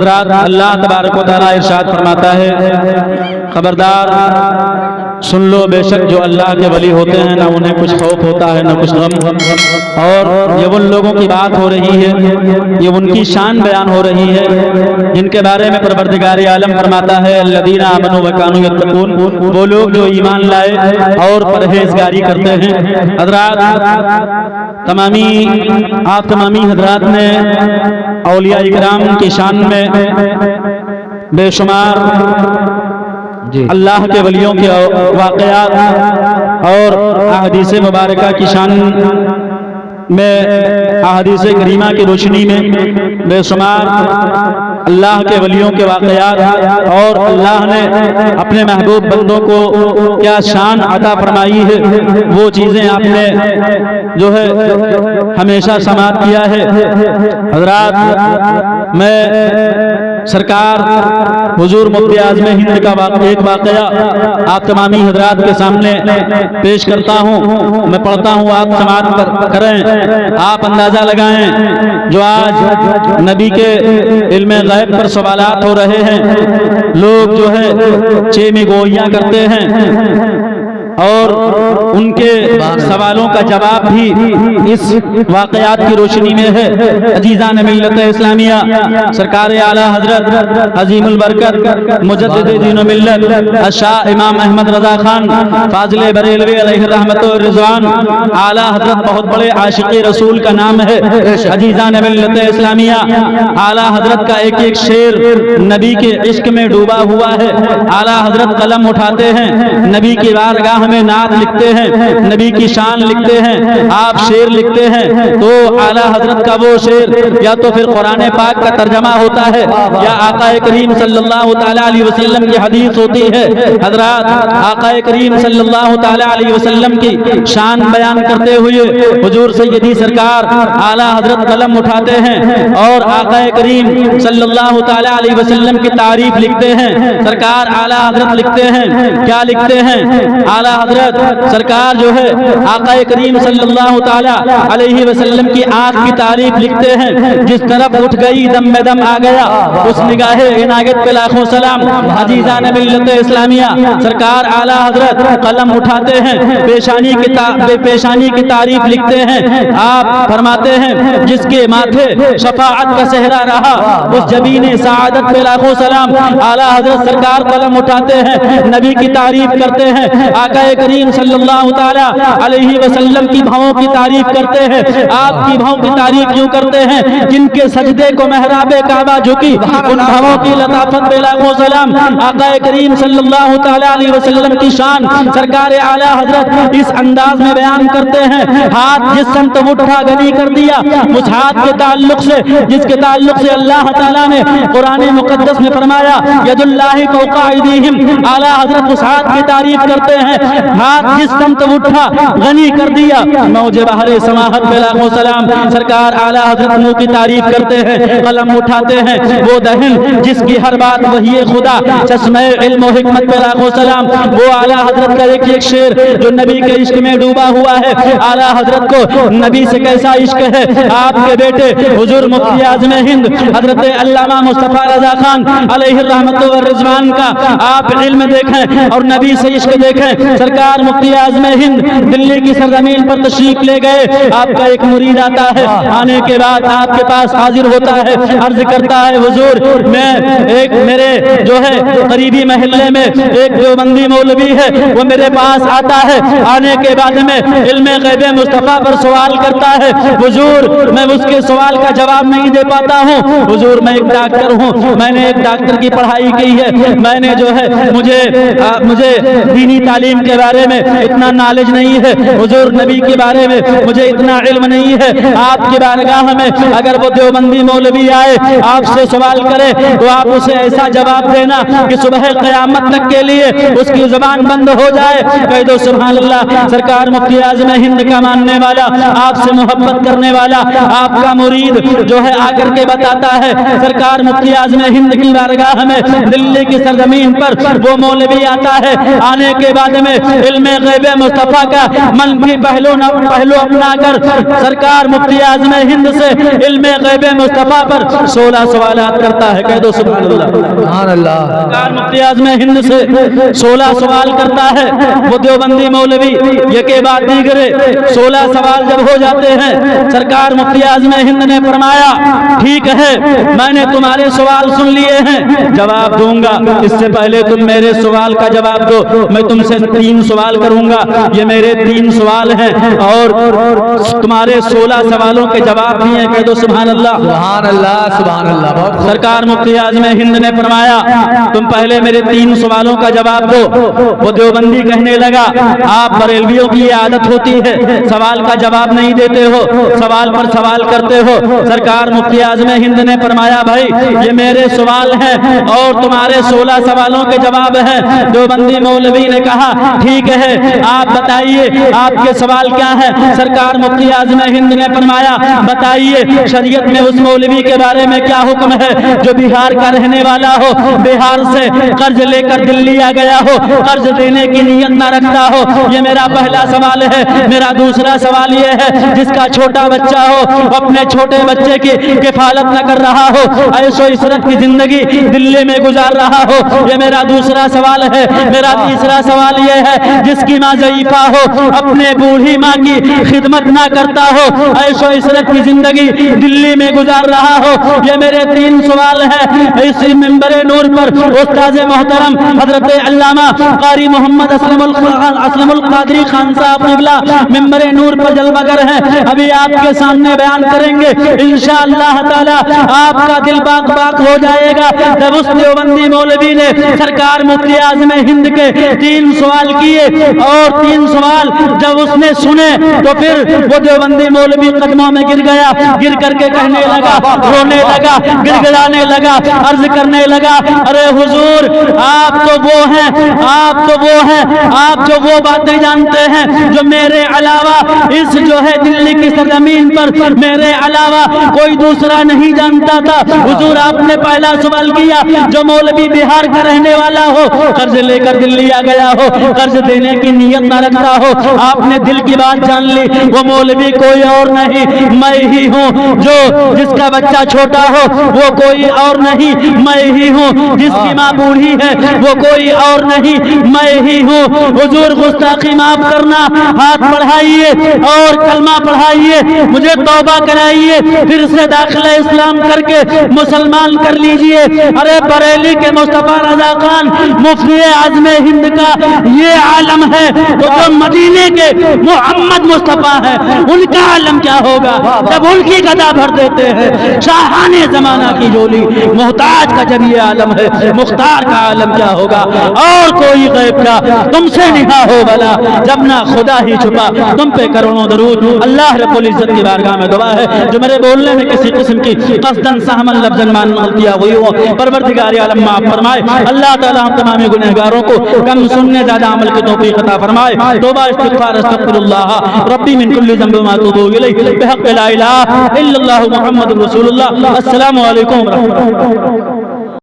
اللہ تبارک و تعالیٰ ارشاد فرماتا ہے، خبردار سن لو، بے شک جو اللہ کے ولی ہوتے ہیں نہ انہیں کچھ خوف ہوتا ہے نہ کچھ غم، اور یہ ان لوگوں کی بات ہو رہی ہے، یہ ان کی شان بیان ہو رہی ہے جن کے بارے میں پروردگار عالم فرماتا ہے الذین آمنوا وکانوا یتقون، وہ لوگ جو ایمان لائے اور پرہیزگاری کرتے ہیں۔ حضرات تمامی حضرات نے اولیاء اکرام کی شان میں بے شمار اللہ کے ولیوں کے واقعات اور احادیث مبارکہ کی شان میں احادیث کریمہ کی روشنی میں بے شمار اللہ کے ولیوں کے واقعات اور اللہ نے اپنے محبوب بندوں کو کیا شان عطا فرمائی ہے وہ چیزیں آپ نے جو ہے ہمیشہ سماعت کیا ہے۔ حضرات میں سرکار حضور مفتی اعظم ہند کا ایک واقعہ آپ تمامی حضرات کے سامنے پیش کرتا ہوں، میں پڑھتا ہوں، آپ سماعت کریں، آپ اندازہ لگائیں۔ جو آج نبی کے علم غیب پر سوالات ہو رہے ہیں، لوگ جو ہے چیمی گوئیاں کرتے ہیں اور ان کے سوالوں کا جواب بھی اس واقعات کی روشنی میں ہے۔ عزیزان ملت اسلامیہ، سرکار اعلیٰ حضرت عظیم البرکت مجدد دین و ملت شاہ امام احمد رضا خان فاضل بریلوی علیہ رحمت و رضوان اعلیٰ حضرت بہت بڑے عاشق رسول کا نام ہے۔ عزیزان ملت اسلامیہ، اعلیٰ حضرت کا ایک ایک شعر نبی کے عشق میں ڈوبا ہوا ہے۔ اعلیٰ حضرت قلم اٹھاتے ہیں، نبی کی بارگاہ میں نعت لکھتے ہیں، نبی کی شان لکھتے ہیں، آپ شعر لکھتے ہیں تو اعلیٰ حضرت کا وہ شعر یا تو پھر قرآن پاک کا ترجمہ ہوتا ہے یا آقا کریم صلی اللہ تعالیٰ علیہ وسلم کی حدیث ہوتی ہے۔ حضرات آقا کریم صلی اللہ تعالیٰ علیہ وسلم کی شان بیان کرتے ہوئے حضور سیدی سرکار اعلیٰ حضرت قلم اٹھاتے ہیں اور آقا کریم صلی اللہ تعالیٰ علیہ وسلم کی تعریف لکھتے ہیں۔ سرکار اعلیٰ حضرت لکھتے ہیں، کیا لکھتے ہیں؟ اعلیٰ حضرت سرکار جو ہے آقا کریم صلی اللہ تعالیٰ علیہ وسلم کی آنکھ کی تعریف لکھتے ہیں، جس طرف اٹھ گئی دم میں دم آ گیا، اس نگاہ عنایت پہ لاکھوں سلام۔ عزیزان ملت اسلامیہ، سرکار اعلیٰ حضرت قلم اٹھاتے ہیں، پیشانی کی تعریف لکھتے ہیں، آپ فرماتے ہیں جس کے ماتھے شفاعت کا صحرا رہا اس جبین سعادت پہ لاکھوں سلام۔ اعلیٰ حضرت سرکار قلم اٹھاتے ہیں، نبی کی تعریف کرتے ہیں، آقا کریم صلی اللہ تعالیٰ علیہ وسلم کی بھاؤں کی تعریف کرتے ہیں۔ آپ کی بھاؤں کی تعریف کیوں کرتے ہیں؟ جن کے سجدے کو محراب کعبہ جھکی، ان بھاؤں کی لطافت پہ لاکھوں سلام۔ آقا کریم صلی اللہ تعالیٰ علیہ وسلم کی شان سرکار اعلیٰ حضرت اس انداز میں بیان کرتے ہیں، ہاتھ جس سمت اٹھا غنی کر دیا، اس ہاتھ کے تعلق سے جس کے تعلق سے اللہ تعالیٰ نے قرآن مقدس میں فرمایا ید اللہ فوق ایدیہم، اعلیٰ حضرت اس ہاتھ کی تعریف کرتے ہیں، ہاتھ جس سمت اٹھا غنی کر دیا، موج بحر سماحت پہ لاکھوں سلام۔ سرکار اعلیٰ حضرت منہ کی تعریف کرتے ہیں، قلم اٹھاتے ہیں، وہ دہن جس کی ہر بات وحی خدا، چشمہ علم و حکمت پہ لاکھوں سلام۔ وہ اعلیٰ حضرت کا ایک ایک شعر جو نبی کے عشق میں ڈوبا ہوا ہے۔ اعلیٰ حضرت کو نبی سے کیسا عشق ہے، آپ کے بیٹے حضور مفتی اعظم ہند حضرت علامہ مصطفیٰ رضا خان علیہ رحمت و رضوان کا آپ علم دیکھیں اور نبی سے عشق دیکھیں۔ سرکار مفتی اعظم ہند دلی کی سرزمین پر تشریف لے گئے، آپ کا ایک مرید آتا ہے، آنے کے بعد آپ کے پاس حاضر ہوتا ہے، عرض کرتا ہے حضور میں ایک میرے جو ہے قریبی محلے میں ایک دیوبندی مولوی ہے، وہ میرے پاس آتا ہے، آنے کے بعد میں علم غیب مصطفیٰ پر سوال کرتا ہے، حضور میں اس کے سوال کا جواب نہیں دے پاتا ہوں، حضور میں ایک ڈاکٹر ہوں، میں نے ایک ڈاکٹر کی پڑھائی کی ہے، میں نے جو ہے مجھے دینی تعلیم کے بارے میں اتنا نالج نہیں ہے، حضور نبی کے بارے میں مجھے اتنا علم نہیں ہے، آپ کی بارگاہ میں اگر وہ دیوبندی مولوی آئے آپ سے سوال کرے تو آپ اسے ایسا جواب دینا کہ صبح قیامت تک کے لیے اس کی زبان بند ہو جائے۔ کہہ دو سبحان اللہ۔ سرکار مفتی اعظم ہند کا ماننے والا، آپ سے محبت کرنے والا، آپ کا مرید جو ہے آ کر کے بتاتا ہے، سرکار مفتی اعظم ہند کی بارگاہ میں دلی کی سرزمین پر وہ مولوی آتا ہے، آنے کے بعد میں علم غیب مصطفیٰ کا منفی پہلو اپنا کر سرکار مفتی اعظم ہند سے علم غیب مصطفیٰ پر 16 سوالات کرتا ہے۔ کہہ دو سبحان اللہ۔ سبحان اللہ۔ سرکار مفتی اعظم ہند سے 16 سوال کرتا ہے۔ وہ دیوبندی مولوی یکے بعد دیگرے 16 سوال جب ہو جاتے ہیں، سرکار مفتی اعظم ہند نے فرمایا ٹھیک ہے میں نے تمہارے سوال سن لیے ہیں، جواب دوں گا، اس سے پہلے تم میرے سوال کا جواب دو۔ میں تم سے 3 سوال کروں گا، یہ میرے 3 سوال ہیں اور تمہارے 16 سوالوں کے جواب بھی ہیں۔ کہہ دو سبحان اللہ۔ سبحان اللہ سبحان اللہ۔ بہت سرکار مفتی اعظم ہند نے فرمایا تم پہلے میرے 3 سوالوں کا جواب دو۔ وہ دیوبندی کہنے لگا آپ بریلویوں کی یہ عادت ہوتی ہے، سوال کا جواب نہیں دیتے ہو، سوال پر سوال کرتے ہو۔ سرکار مفتی اعظم ہند نے فرمایا بھائی یہ میرے سوال ہیں اور تمہارے 16 سوالوں کے جواب ہیں۔ دیوبندی مولوی نے کہا ٹھیک ہے آپ بتائیے آپ کے سوال کیا ہے؟ سرکار مفتی اعظم ہند نے فرمایا بتائیے شریعت میں اس مولوی کے بارے میں کیا حکم ہے جو بہار کا رہنے والا ہو، بہار سے قرض لے کر دلی آ گیا ہو، قرض دینے کی نیت نہ رکھتا ہو؟ یہ میرا پہلا سوال ہے۔ میرا دوسرا سوال یہ ہے جس کا چھوٹا بچہ ہو اپنے چھوٹے بچے کی کفالت نہ کر رہا ہو، عیش و عشرت کی زندگی دلی میں گزار رہا ہو، یہ میرا دوسرا سوال ہے۔ میرا تیسرا سوال یہ ہے جس کی ماں ضعیفہ ہو اپنے بوڑھی ماں کی خدمت نہ کرتا ہو، عیش و عشرت کی زندگی دلی میں گزار رہا ہو، یہ میرے 3 سوال ہیں۔ اسی منبر نور پر استاد محترم حضرت علامہ قاری محمد اسلم القادری خان صاحب قبلہ منبر نور پر جلوہ گر ہیں، ابھی آپ کے سامنے بیان کریں گے انشاءاللہ تعالی آپ کا دل باغ باغ ہو جائے گا۔ جب اس دیوبندی مولوی نے سرکار مفتی اعظم ہند کے 3 سوال کیے اور 3 سوال جب اس نے سنے تو پھر وہ دیوبندی مولوی قدموں میں گر گیا، گر کر کے کہنے لگا، رونے لگا، گر گڑانے لگا، عرض کرنے لگا ارے حضور آپ تو وہ ہیں، آپ تو وہ ہیں، آپ جو وہ باتیں جانتے ہیں جو میرے علاوہ اس جو ہے دلی کی سرزمین پر میرے علاوہ کوئی دوسرا نہیں جانتا تھا۔ حضور آپ نے پہلا سوال کیا جو مولوی بہار کا رہنے والا ہو، قرض لے کر دلی آ گیا ہو، قرض دینے کی نیت نہ رکھتا ہو، آپ نے دل کی بات جان لی، وہ مولوی کوئی اور نہیں میں ہی ہوں، جو جس کا بچہ چھوٹا ہو وہ کوئی اور نہیں میں ہی ہوں، جس کی ماں بوڑھی ہے وہ کوئی اور نہیں میں ہی ہوں۔ حضور گستاخی معاف کرنا، ہاتھ بڑھائیے اور کلمہ پڑھائیے، مجھے توبہ کرائیے، پھر سے داخلہ اسلام کر کے مسلمان کر لیجئے۔ ارے بریلی کے مصطفیٰ رضا خان مفتی اعظم ہند کا یہ عالم ہے، تو جو مدینے کے محمد مصطفیٰ ہیں ان کا عالم کیا ہوگا جب ان کی گدا بھر دیتے ہیں۔ شاہان زمانہ کی جولی محتاج کا جب یہ عالم ہے، مختار کا عالم کیا ہوگا؟ اور کوئی غیب کا تم سے نہا ہو بلا، جب نہ خدا ہی چھپا تم پہ کروڑوں درود۔ اللہ رب العزت کی بارگاہ میں دعا ہے جو میرے بولنے میں کسی قسم کی قصدن سہمن لفظن مان غلطیاں ہوئی ہو، پروردگار عالم معاف فرمائے۔ اللہ تعالی ہم تمام گنہگاروں کو کم سننے زیادہ عمل کی توفیق عطا فرمائے۔ توبہ استغفار استغفر اللہ ربی من کل ذنب ما اتوب الیہ بحق لا الہ الا اللہ محمد رسول اللہ۔ السلام علیکم ورحمۃ اللہ۔